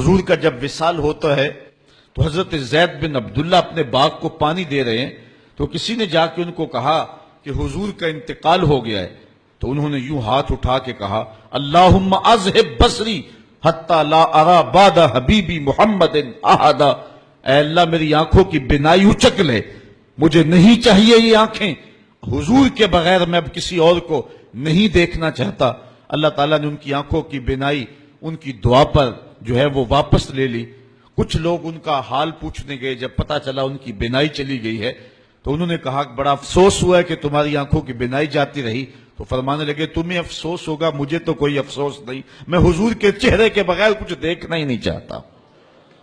حضور کا جب وصال ہوتا ہے تو حضرت زید بن عبداللہ اپنے باغ کو پانی دے رہے ہیں تو کسی نے جا کے ان کو کہا کہ حضور کا انتقال ہو گیا ہے، تو انہوں نے یوں ہاتھ اٹھا کے کہا اللہم اذہب بصری حتی لا ارا بعد حبیبی محمد احدا، اے اللہ میری آنکھوں کی بینائی اچک لے، مجھے نہیں چاہیے یہ آنکھیں، حضور کے بغیر میں اب کسی اور کو نہیں دیکھنا چاہتا۔ اللہ تعالیٰ نے ان کی آنکھوں کی بینائی ان کی دعا پر جو ہے وہ واپس لے لی۔ کچھ لوگ ان کا حال پوچھنے گئے، جب پتہ چلا ان کی بینائی چلی گئی ہے تو انہوں نے کہا کہ بڑا افسوس ہوا ہے کہ تمہاری آنکھوں کی بینائی جاتی رہی، تو فرمانے لگے تمہیں افسوس ہوگا، مجھے تو کوئی افسوس نہیں، میں حضور کے چہرے کے بغیر کچھ دیکھنا ہی نہیں چاہتا۔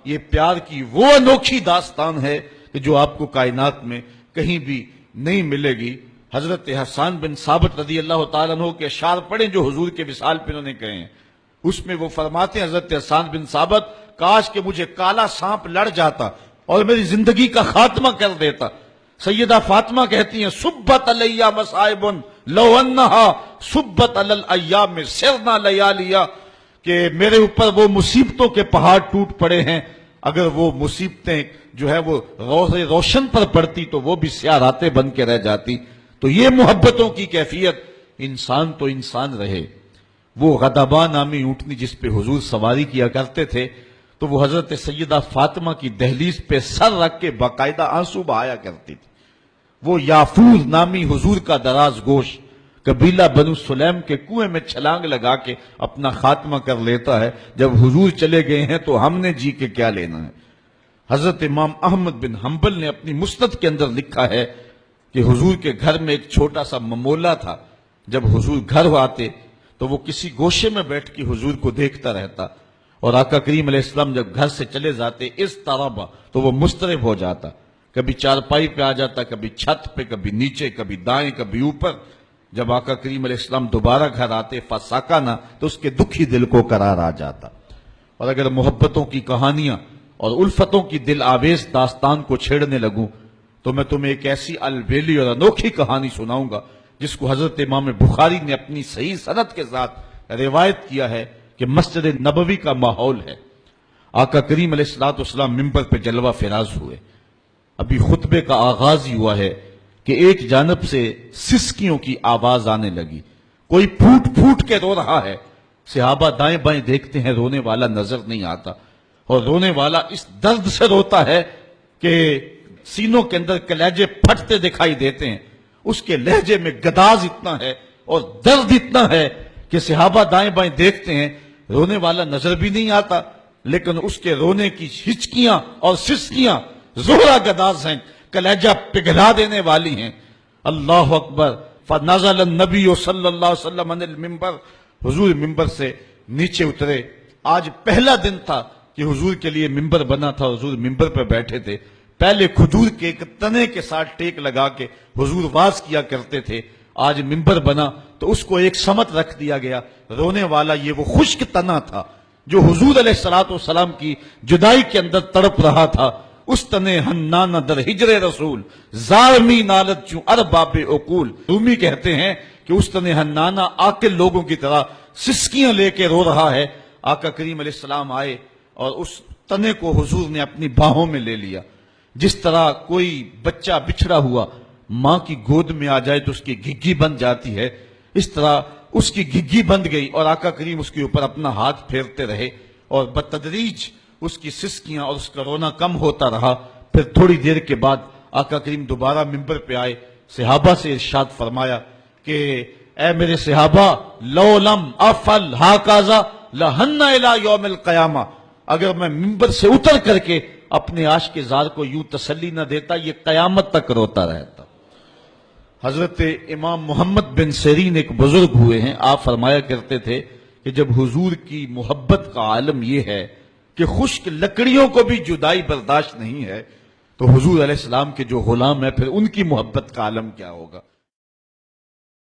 یہ پیار کی وہ انوکھی داستان ہے کہ جو آپ کو کائنات میں کہیں بھی نہیں ملے گی۔ حضرت حسان بن ثابت رضی اللہ تعالیٰ عنہ کے اشعار پڑھیں جو حضور کے وصال پہ انہوں نے کہے ہیں، اس میں وہ فرماتے ہیں حضرت حسان بن ثابت کاش کہ مجھے کالا سانپ لڑ جاتا اور میری زندگی کا خاتمہ کر دیتا۔ سیدہ فاطمہ کہتی ہیں سبت علیہ مصائب لو انہا سبت علی الایام سرنا لیالیا، کہ میرے اوپر وہ مصیبتوں کے پہاڑ ٹوٹ پڑے ہیں، اگر وہ مصیبتیں جو ہے وہ روشن پر پڑتی تو وہ بھی سیاہ راتیں بن کے رہ جاتی۔ تو یہ محبتوں کی کیفیت، انسان تو انسان رہے۔ وہ غضبہ نامی اونٹنی جس پہ حضور سواری کیا کرتے تھے تو وہ حضرت سیدہ فاطمہ کی دہلیز پہ سر رکھ کے باقاعدہ آنسو بہایا کرتی تھی۔ وہ یافور نامی حضور کا دراز گوش قبیلہ بنو سلیم کے کنویں میں چھلانگ لگا کے اپنا خاتمہ کر لیتا ہے، جب حضور چلے گئے ہیں تو ہم نے جی کے کیا لینا ہے۔ حضرت امام احمد بن حنبل نے اپنی مسند کے اندر لکھا ہے کہ حضور کے گھر میں ایک چھوٹا سا ممولہ تھا، جب حضور گھر آتے تو وہ کسی گوشے میں بیٹھ کے حضور کو دیکھتا رہتا، اور آقا کریم علیہ السلام جب گھر سے چلے جاتے اس طرح تو وہ مضطرب ہو جاتا، کبھی چارپائی پہ آ جاتا، کبھی چھت پہ، کبھی نیچے، کبھی دائیں، کبھی اوپر۔ جب آقا کریم علیہ السلام دوبارہ گھر آتے فساکانہ تو اس کے دکھی دل کو قرار آ جاتا۔ اور اگر محبتوں کی کہانیاں اور الفتوں کی دل آویز داستان کو چھیڑنے لگوں تو میں تمہیں ایک ایسی البیلی اور انوکھی کہانی سناؤں گا جس کو حضرت امام بخاری نے اپنی صحیح سند کے ساتھ روایت کیا ہے کہ مسجد نبوی کا ماحول ہے۔ آقا کریم علیہ السلام ممبر پہ جلوہ فراز ہوئے، ابھی خطبے کا آغاز ہی ہوا ہے کہ ایک جانب سے سسکیوں کی آواز آنے لگی، کوئی پھوٹ پھوٹ کے رو رہا ہے۔ صحابہ دائیں بائیں دیکھتے ہیں، رونے والا نظر نہیں آتا، اور رونے والا اس درد سے روتا ہے کہ سینوں کے اندر کلیجے پھٹتے دکھائی دیتے ہیں، اس کے لہجے میں گداز اتنا ہے اور درد اتنا ہے کہ صحابہ دائیں بائیں دیکھتے ہیں، رونے والا نظر بھی نہیں آتا، لیکن اس کے رونے کی ہچکیاں اور سسکیاں زہرا گداز ہیں، کلیجہ پگھلا دینے والی ہیں۔ اللہ اکبر۔ فنزل النبی صلی اللہ علیہ وسلم عن المنبر، حضور ممبر سے نیچے اترے۔ آج پہلا دن تھا کہ حضور کے لیے ممبر بنا تھا، حضور ممبر پہ بیٹھے تھے۔ پہلے کھجور کے ایک تنے کے ساتھ ٹیک لگا کے حضور واز کیا کرتے تھے، آج ممبر بنا تو اس کو ایک سمت رکھ دیا گیا۔ رونے والا یہ وہ خشک تنا تھا جو حضور علیہ السلام کی جدائی کے اندر تڑپ رہا تھا۔ اس تنے ہنانا در ہجر رسول زارمی نالت چوں ارباب عقول، رومی کہتے ہیں کہ اس تنے ہنانا عاقل لوگوں کی طرح سسکیاں لے کے رو رہا ہے۔ آقا کریم علیہ السلام آئے اور اس تنے کو حضور نے اپنی باہوں میں لے لیا۔ جس طرح کوئی بچہ بچھڑا ہوا ماں کی گود میں آ جائے تو اس کی گھگی بند جاتی ہے، اس طرح اس کی گھگی بند گئی، اور آقا کریم اس کے اوپر اپنا ہاتھ پھیرتے رہے، اور بتدریج اس کی سسکیاں اور اس کا رونا کم ہوتا رہا۔ پھر تھوڑی دیر کے بعد آقا کریم دوبارہ ممبر پہ آئے، صحابہ سے ارشاد فرمایا کہ اے میرے صحابہ، لو لم افعل ہاکذا لہن الی یوم القیامہ، اگر میں ممبر سے اتر کر کے اپنے عاشق زار کو یوں تسلی نہ دیتا یہ قیامت تک روتا رہتا۔ حضرت امام محمد بن سیرین ایک بزرگ ہوئے ہیں، آپ فرمایا کرتے تھے کہ جب حضور کی محبت کا عالم یہ ہے کہ خشک لکڑیوں کو بھی جدائی برداشت نہیں ہے، تو حضور علیہ السلام کے جو غلام ہیں پھر ان کی محبت کا عالم کیا ہوگا۔